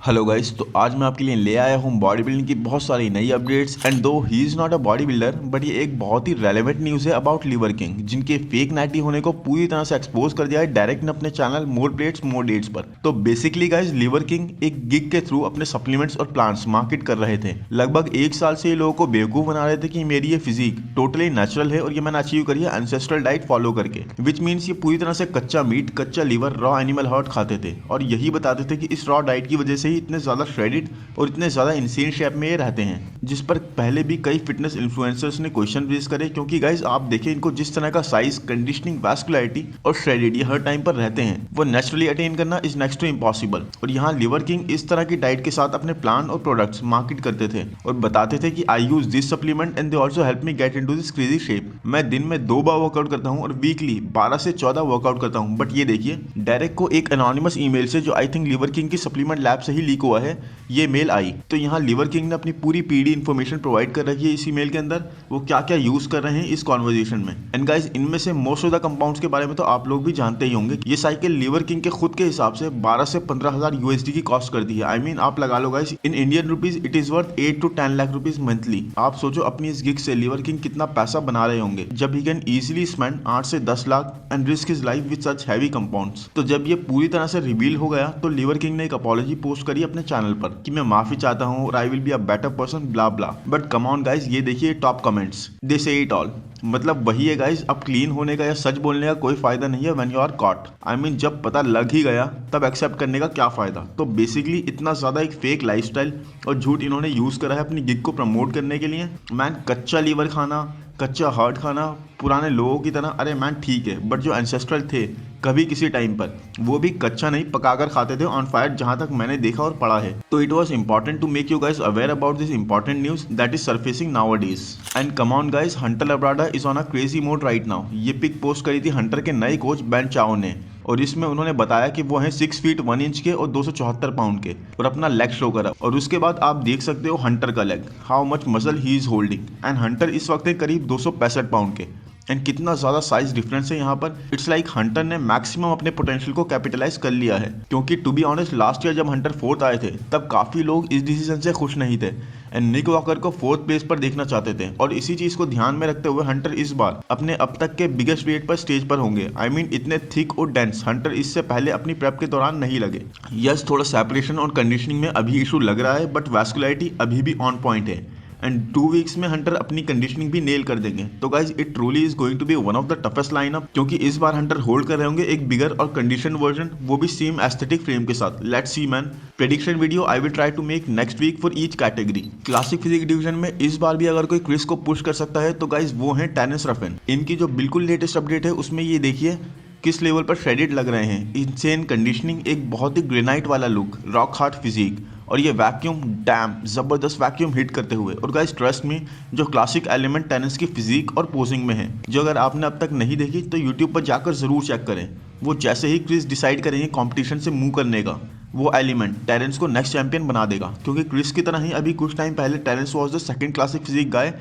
Hello guys, तो आज मैं आपके लिए ले आया हूँ बॉडी बिल्डिंग की बहुत सारी नई अपडेट्स। एंड दो he is not a body builder, but ये एक बहुत ही रेलेवेंट न्यूज़ है अबाउट लिवर किंग, जिनके फेक नाइटी होने को पूरी तरह से एक्सपोज कर दिया है डायरेक्ट ने अपने चैनल मोर प्लेट्स मोर डेट्स पर। तो बेसिकली गाइस, लिवर किंग एक गिग के थ्रू अपने सप्लीमेंट्स और प्लांट्स मार्केट कर रहे थे। लगभग एक साल से ये लोगों को बेवकूफ बना रहे थे कि मेरी ये फिजिक टोटली नेचुरल है और ये मैंने अचीव करी है एंसेस्ट्रल डाइट फॉलो करके, विच मीन्स ये पूरी तरह से कच्चा मीट, कच्चा लिवर, रॉ एनिमल हार्ट खाते थे और यही बताते थे कि इस रॉ डाइट की वजह से ही इतने ज्यादा श्रेडिड और इतने ज्यादा इंसेन शेप में ये रहते हैं, जिस पर पहले भी कई फिटनेस इन्फ्लुएंसर्स ने क्वेश्चन रेज करे। क्योंकि गाइस आप देखें, इनको जिस तरह का साइज, कंडीशनिंग, वैस्कुलरिटी और श्रेडिड ये हर टाइम पर रहते हैं, वो नेचुरली अटेन करना इज नेक्स्ट टू इम्पॉसिबल। और यहाँ लिवर किंग इस तरह की डाइट के साथ अपने प्लान और प्रोडक्ट्स मार्केट करते थे और बताते थे कि I use this supplement and they also help me get into this crazy shape. मैं दिन में 2 बार वर्कआउट करता हूँ और वीकली 12 से 14 वर्कआउट करता हूँ। बट ये देखिए, डायरेक्ट को एक एनोनिमस ईमेल से, जो आई थिंक लिवर किंग की सप्लीमेंट लैब से ही लीक हुआ है, ये मेल आई। तो यहाँ लिवर किंग ने अपनी पूरी पीडी इन्फॉर्मेशन प्रोवाइड कर रखी है इस ईमेल के अंदर, वो क्या क्या यूज कर रहे हैं इस कॉन्वर्जेशन में। एंड गाइस, इनमें से मोस्ट ऑफ द कंपाउंड्स के बारे में तो आप लोग भी जानते ही होंगे। ये साइकिल लिवर किंग के खुद के हिसाब से 12 से 15,000 यूएसडी की कॉस्ट करती है। आई मीन आप लगा लो guys, in Indian rupees it is worth 8 to 10 lakh rupees monthly. आप सोचो अपनी इस गिग से लिवर किंग कितना पैसा बना रहे होंगे, जब ही कैन इजिली स्पेंड 8 से 10 lakh and risk his life with such heavy compounds. तो जब ये पूरी तरह से रिवील हो गया, तो लिवर किंग ने एक अपॉलॉजी पोस्ट करी अपने चैनल पर कि मैं माफी चाहता हूँ और I will be a better person, blah blah. But come on guys, ये देखिए टॉप कमेंट्स, दे से इट ऑल। मतलब वही है गाइस, अब क्लीन होने का या सच बोलने का कोई फायदा नहीं है when you are caught. I mean जब पता लग ही गया तब एक्सेप्ट करने का क्या फायदा। तो बेसिकली इतना ज्यादा एक फेक लाइफस्टाइल और झूठ इन्होंने यूज करा है अपनी गिग को प्रमोट करने के लिए। मैन, कच्चा लीवर खाना, कच्चा हार्ट खाना पुराने लोगों की तरह, अरे मैन ठीक है, बट जो एंसेस्ट्रल थे कभी किसी टाइम पर, वो भी कच्चा नहीं पकाकर खाते थे ऑन फायर, जहां तक मैंने देखा और पढ़ा है। तो it was important to make you guys aware about this important news that is surfacing nowadays. And come on guys, Hunter Labrada is on a crazy mode right now. ये pic post करी थी Hunter के नए coach Ben चाओ ने, और इसमें उन्होंने बताया कि वो हैं 6 फीट 1 इंच के और 274 पाउंड के, और अपना लेग शो करा। और उसके बाद आप देख सकते हो हंटर का leg, how much muscle he is holding. And Hunter इस वक्त है करीब 265 पाउंड के। एंड कितना ज्यादा साइज डिफरेंस है यहाँ पर। इट्स लाइक हंटर ने मैक्सिमम अपने पोटेंशियल को कैपिटलाइज कर लिया है। क्योंकि to be honest, last year जब हंटर 4th आए थे, तब काफी लोग इस डिसीजन से खुश नहीं थे एंड निक वॉकर को 4th प्लेस पर देखना चाहते थे। और इसी चीज को ध्यान में रखते हुए हंटर इस बार अपने अब तक के बिगेस्ट वेट पर स्टेज पर होंगे। आई मीन इतने थिक और डेंस हंटर इससे पहले अपनी प्रेप के दौरान नहीं लगे। यस, थोड़ा सेपरेशन और कंडीशनिंग में अभी इशू लग रहा है, बट वैस्कुलरिटी अभी भी ऑन पॉइंट है। एंड 2 वीक्स में हंटर अपनी कंडीशनिंग भी नेल कर देंगे। तो guys, it truly is going to be one of the toughest lineup, क्योंकि इस बार हंटर होल्ड कर रहे होंगे एक बिगर और कंडीशन वर्जन, वो भी सेम एस्थेटिक फ्रेम के साथ। Let's see man, prediction video I will try to make next week for each category. Classic physique division में इस बार भी अगर कोई क्रिस को पुश कर सकता है तो गाइज वो है टेरेंस रफिन। इनकी जो बिल्कुल लेटेस्ट अपडेट है उसमें ये देखिए किस लेवल पर श्रेडिड लग रहे हैं। इंसेन कंडीशनिंग, एक बहुत ही ग्रेनाइट वाला लुक, रॉक हार्ड फिजिक, और ये वैक्यूम, डैम जबरदस्त वैक्यूम हिट करते हुए। और गाइस ट्रस्ट मी, जो क्लासिक एलिमेंट टेरेंस की फिजिक और पोजिंग में है, जो अगर आपने अब तक नहीं देखी तो यूट्यूब पर जाकर जरूर चेक करें। वो जैसे ही क्रिस डिसाइड करेंगे कंपटीशन से मूव करने का, वो एलिमेंट टेरेंस को नेक्स्ट चैंपियन बना देगा। क्योंकि क्रिस की तरह ही अभी कुछ टाइम पहले Terrence was the second classic physique guy,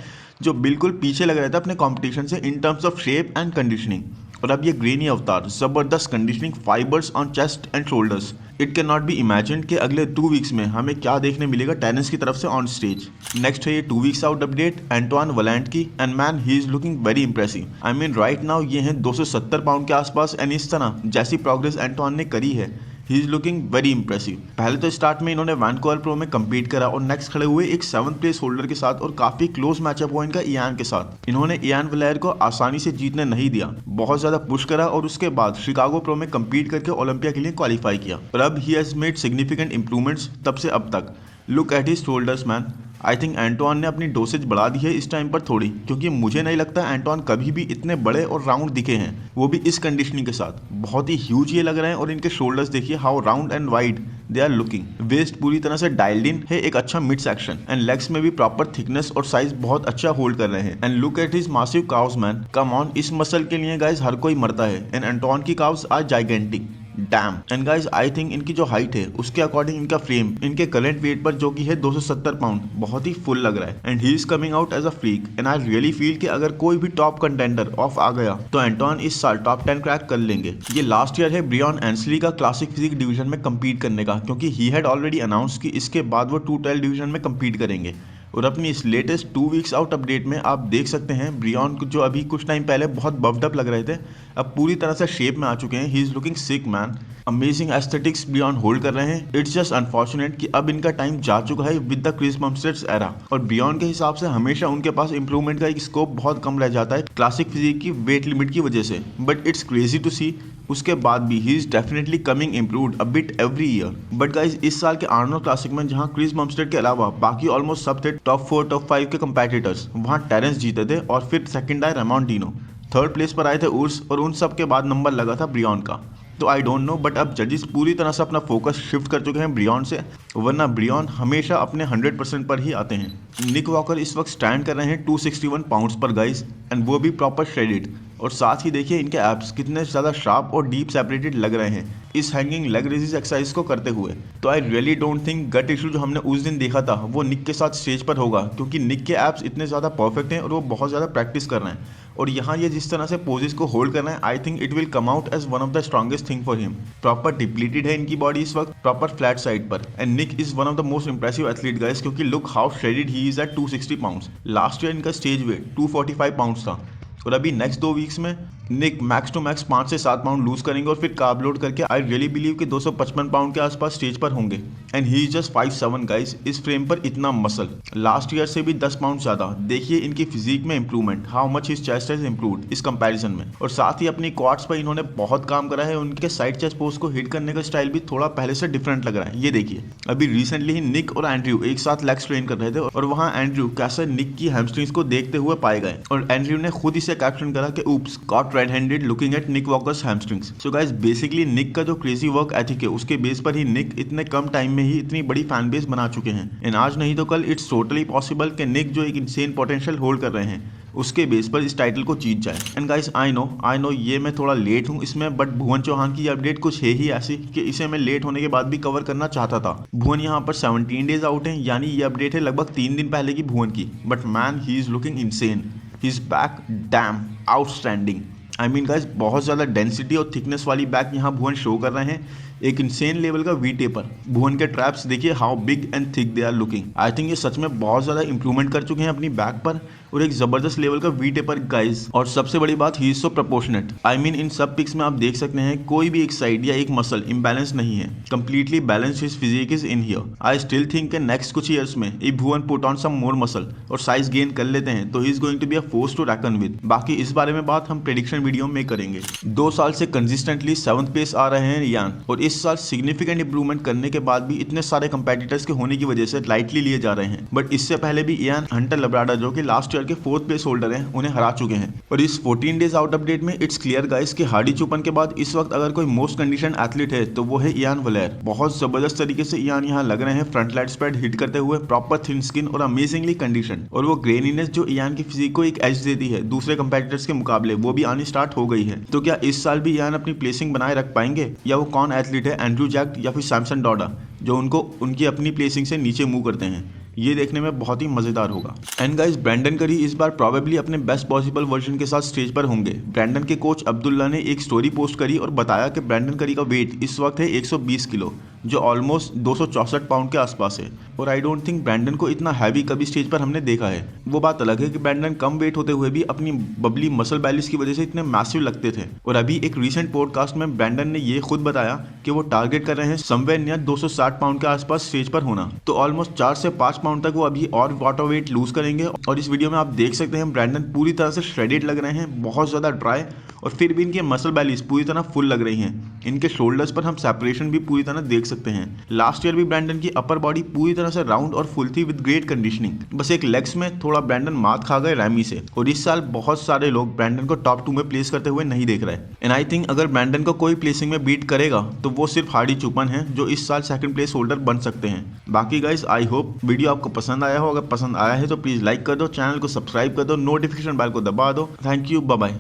जो बिल्कुल पीछे लग रहा था अपने कंपटीशन से in terms of shape and conditioning. और अब ये ग्रेनी अवतार, जबरदस्त conditioning, fibres on chest and shoulders. It can not be imagine कि अगले 2 वीक्स में हमें क्या देखने मिलेगा टेरेंस की तरफ से ऑन स्टेज। नेक्स्ट है ये 2 weeks out update Antoine Vaillant की। And man, he is looking very impressive. I mean right now ये हैं 270 पाउंड के आसपास। एंड इस तरह जैसी प्रोग्रेस एंटोन ने करी है, ही इज लुकिंग वेरी इंप्रेसिव। पहले तो स्टार्ट में इन्होंने वैंकूवर प्रो में कम्पीट करा और नेक्स्ट खड़े हुए एक 7th प्लेस होल्डर के साथ, और काफी क्लोज मैचअप हुआ इनका इयान के साथ। इन्होंने इयान वलेयर को आसानी से जीतने नहीं दिया, बहुत ज्यादा पुश करा, और उसके बाद शिकागो प्रो में कम्पीट करके ओलंपिया के लिए क्वालिफाई किया। और अब he has made significant improvements तब से अब तक। Look at his shoulders man. I think Anton ने अपनी डोसेज बढ़ा दी है इस टाइम पर थोड़ी, क्योंकि मुझे नहीं लगता एंटोन कभी भी इतने बड़े और राउंड दिखे हैं, वो भी इस कंडीशनिंग के साथ। बहुत ही ह्यूज ये लग रहे हैं। और इनके शोल्डर्स देखिए how round and wide they are looking. Waist पूरी तरह से डायल्ड इन है, एक अच्छा मिड सेक्शन, एंड लेग्स में भी प्रॉपर थिकनेस और साइज बहुत अच्छा होल्ड कर रहे हैं। And look at his massive calves man, come on, इस मसल के लिए गाइस हर कोई मरता है, एंड एंटोन की calves are gigantic. Damn. And guys I think इनकी जो हाइट है उसके अकॉर्डिंग इनका फ्रेम इनके करंट वेट पर जो कि है 270 पाउंड बहुत ही फुल लग रहा है। And he is coming out as a freak and I really feel कि अगर कोई भी टॉप कंटेंडर ऑफ आ गया तो एंटोन इस साल टॉप 10 क्रैक कर लेंगे। ये लास्ट ईयर है ब्रियन एंसली का क्लासिक फिजिक डिवीजन में कम्पीट करने का, क्योंकि ही हैड ऑलरेडी अनाउंस कि इसके बाद वो 212 डिवीजन में कम्पीट करेंगे। और अपनी इस लेटेस्ट 2 वीक्स आउट अपडेट में आप देख सकते हैं ब्रियन जो अभी कुछ टाइम पहले बहुत बफ्ड अप लग रहे थे अब पूरी तरह से शेप में आ चुके हैं। ही is looking sick man. Amazing aesthetics Brian hold कर रहे हैं। इट्स जस्ट अनफॉर्चुनेट कि अब इनका टाइम जा चुका है विद द क्रिस बम्स्टेड्स एरा, और ब्रियन के हिसाब से हमेशा उनके पास इंप्रूवमेंट का एक स्कोप बहुत कम रह जाता है क्लासिक फिजिक की वेट लिमिट की वजह से। बट इट्स क्रेजी टू सी उसके बाद भी he is definitely coming improved a bit every year. But guys इस साल के आर्नोल्ड क्लासिक में जहां क्रिस बम्स्टेड के अलावा बाकी ऑलमोस्ट सब थे टॉप 4 टॉप 5 के कंपेटिटर्स, वहां टेरेंस जीते थे और फिर सेकंड आए रेमोंडिनो, थर्ड प्लेस पर आए थे उर्स, और उन सब के बाद नंबर लगा था ब्रियन का। तो आई डोंट नो, बट अब जजेस पूरी तरह से अपना फोकस शिफ्ट कर चुके हैं ब्रियन से, वरना ब्रियन हमेशा अपने 100% पर ही आते हैं। निक वॉकर इस वक्त स्टैंड कर रहे हैं 261 पाउंड्स पर गाइस, एंड वो भी प्रॉपर श्रेडेड, और साथ ही देखिए इनके एब्स कितने ज़्यादा शार्प और डीप सेपरेटेड लग रहे हैं इस हैंगिंग लेग रेजिस एक्सरसाइज को करते हुए। तो I really don't think gut issue जो हमने उस दिन देखा था वो निक के साथ स्टेज पर होगा, क्योंकि निक के एब्स इतने ज़्यादा परफेक्ट हैं और वो बहुत ज़्यादा प्रैक्टिस कर रहे हैं, और यहाँ ये जिस तरह से पोजेस को होल्ड कर रहे हैं I think it will come out as one of the strongest thing for him. Proper depleted है इनकी बॉडी इस वक्त, प्रॉपर फ्लैट साइड पर, and Nick is one of the most impressive athlete guys, क्योंकि look how shredded he is at 260 pounds. Last year इनका stage weight 245 pounds था, और अभी नेक्स्ट 2 वीक्स में निक मैक्स टू मैक्स 5 से 7 पाउंड लूज करेंगे और फिर कार्ब लोड करके आई रियली बिलीव कि 255 पाउंड के आसपास स्टेज पर होंगे। And he is just 5'7" guys, इस फ्रेम पर इतना मसल, लास्ट ईयर से भी 10 पाउंड ज्यादा। देखिए इनकी फिजिक में improvement, how much his chest has improved इस कंपैरिजन में, और साथ ही अपनी क्वाड्स पर इन्होंने बहुत काम करा है। उनके साइड चेस्ट पोस्ट को हिट करने का स्टाइल भी थोड़ा पहले से डिफरेंट लग रहा है। ये देखिए अभी रिसेंटली ही निक और एंड्रयू एक साथ लेग्स ट्रेन कर रहे थे, और वहाँ एंड्रयू कैसे निक की हैमस्ट्रिंग्स को देखते हुए पाए गए, और एंड्रयू ने खुद इसे कैप्शन करा कि oops got red handed looking at Nick Walker's hamstrings. So guys basically Nick का जो क्रेजी वर्क एथिक है उसके बेस पर ही निक इतने कम टाइम में ही इतनी बड़ी फैन बेस बना चुके हैं। एंड आज नहीं तो कल इट्स टोटली पॉसिबल कि निक जो एक इनसेन पोटेंशियल होल्ड कर रहे हैं उसके बेस पर इस टाइटल को जीत जाए। एंड गाइस आई नो ये मैं थोड़ा लेट हूँ इसमें, बट भुवन चौहान की अपडेट कुछ है ही ऐसी कि इसे मैं लेट होने के बाद भी कवर करना चाहता था। भुवन यहाँ पर 17 डेज आउट हैं, यानी ये अपडेट है लगभग 3 दिन पहले की भुवन की, but man he is looking insane, he is back, dam outstanding. I mean guys बहुत ज़्यादा डेंसिटी और थिकनेस वाली बैक यहाँ भुवन शो कर रहे हैं, एक इंसेन लेवल का वी टेपर। भुवन के ट्रैप्स देखिए how big and thick they are looking. I think ये सच में बहुत ज़्यादा इंप्रूवमेंट कर चुके हैं अपनी बैक पर, और एक ज़बरदस्त लेवल का वी टेपर गाइस। और सबसे बड़ी बात he is so proportionate. I mean in सब पिक्स में आप देख सकते हैं कोई भी एक साइड या एक मसल इम्बैलेंस नहीं है, completely balance his physique is in here. I still think के नेक्स्ट कुछ ईयर्स में if Bhuvan put on some more muscle और साइज गेन कर लेते हैं तो he is going to be a force to reckon with. बाकी इस बारे में बात हम प्रेडिक्शन वीडियो में करेंगे। 2 साल से कंसिस्टेंटली 7th प्लेस आ रहे हैं इयान, और इस साल सिग्निफिकेंट इंप्रूवमेंट करने के बाद भी इतने सारे कंपेटिटर्स के होने की वजह से लाइटली लिए जा रहे हैं। बट इससे पहले भी इयान हंटर लब्राडा जो कि लास्ट ईयर के 4th प्लेस होल्डर हैं उन्हें हरा चुके हैं। और इस 14 डेज आउट अपडेट में इट्स क्लियर गाइस कि हार्डी चुपन के बाद इस वक्त अगर कोई मोस्ट कंडीशन एथलीट है तो वो है इयान वलेर। बहुत जबरदस्त तरीके से इयान यहाँ लग रहे हैं फ्रंट लाइट स्प्रेड हिट करते हुए, प्रॉपर थिन स्किन और अमेजिंगली कंडीशन, और वो ग्रेनीनेस जो इयान की फिजिक को एक एज देती है दूसरे कंपेटिटर्स के मुकाबले वो भी आनी स्टार्ट हो गई है। तो क्या इस साल भी इयान अपनी प्लेसिंग बनाए रख पाएंगे, या वो कौन एथलीट है एंड्रू जैक्ट या फिर सैमसन डॉडा जो उनको उनकी अपनी प्लेसिंग से नीचे मूव करते हैं, ये देखने में बहुत ही मजेदार होगा। एंड गाइस ब्रैंडन करी इस बार प्रोबेबली अपने बेस्ट पॉसिबल वर्जन के साथ स्टेज पर होंगे। ब्रैंडन के कोच अब्दुल्ला ने एक स्टोरी पोस्ट करी और बताया कि ब्रैंडन करी का वेट इस वक्त है 120 किलो, जो ऑलमोस्ट 264 पाउंड के आसपास है, और आई डोंट थिंक ब्रैंडन को इतना हैवी कभी स्टेज पर हमने देखा है। वो बात अलग है कि ब्रैंडन कम वेट होते हुए भी अपनी बबली मसल बैलेंस की वजह से इतने मैसिव लगते थे, और अभी एक रीसेंट पॉडकास्ट में ब्रैंडन ने ये खुद बताया कि वो टारगेट कर रहे हैं समवेयर नियर 260 पाउंड के आसपास स्टेज पर होना। तो ऑलमोस्ट 4 से 5 पाउंड तक वो अभी और वाटर वेट लूज करेंगे। और इस वीडियो में आप देख सकते हैं ब्रैंडन पूरी तरह से श्रेडेड लग रहे हैं, बहुत ज़्यादा ड्राई, और फिर भी इनके मसल बैलीज पूरी तरह फुल लग रही हैं। इनके शोल्डर्स पर हम सेपरेशन भी पूरी तरह देख सकते हैं। लास्ट ईयर भी ब्रैंडन की अपर बॉडी पूरी तरह से राउंड और फुल थी विद ग्रेट कंडीशनिंग, बस एक लेग्स में थोड़ा ब्रैंडन मात खा गए रैमी से। और इस साल बहुत सारे लोग ब्रैंडन को टॉप 2 में प्लेस करते हुए नहीं देख रहे। एंड आई थिंक अगर ब्रैंडन को कोई प्लेसिंग में बीट करेगा तो वो सिर्फ हार्डी चुपन है जो इस साल 2nd प्लेस होल्डर बन सकते हैं। बाकी गाइस आई होप वीडियो आपको पसंद आया हो। अगर पसंद आया है तो प्लीज लाइक कर दो, चैनल को सब्सक्राइब कर दो, नोटिफिकेशन बेल को दबा दो। Thank you, bye bye.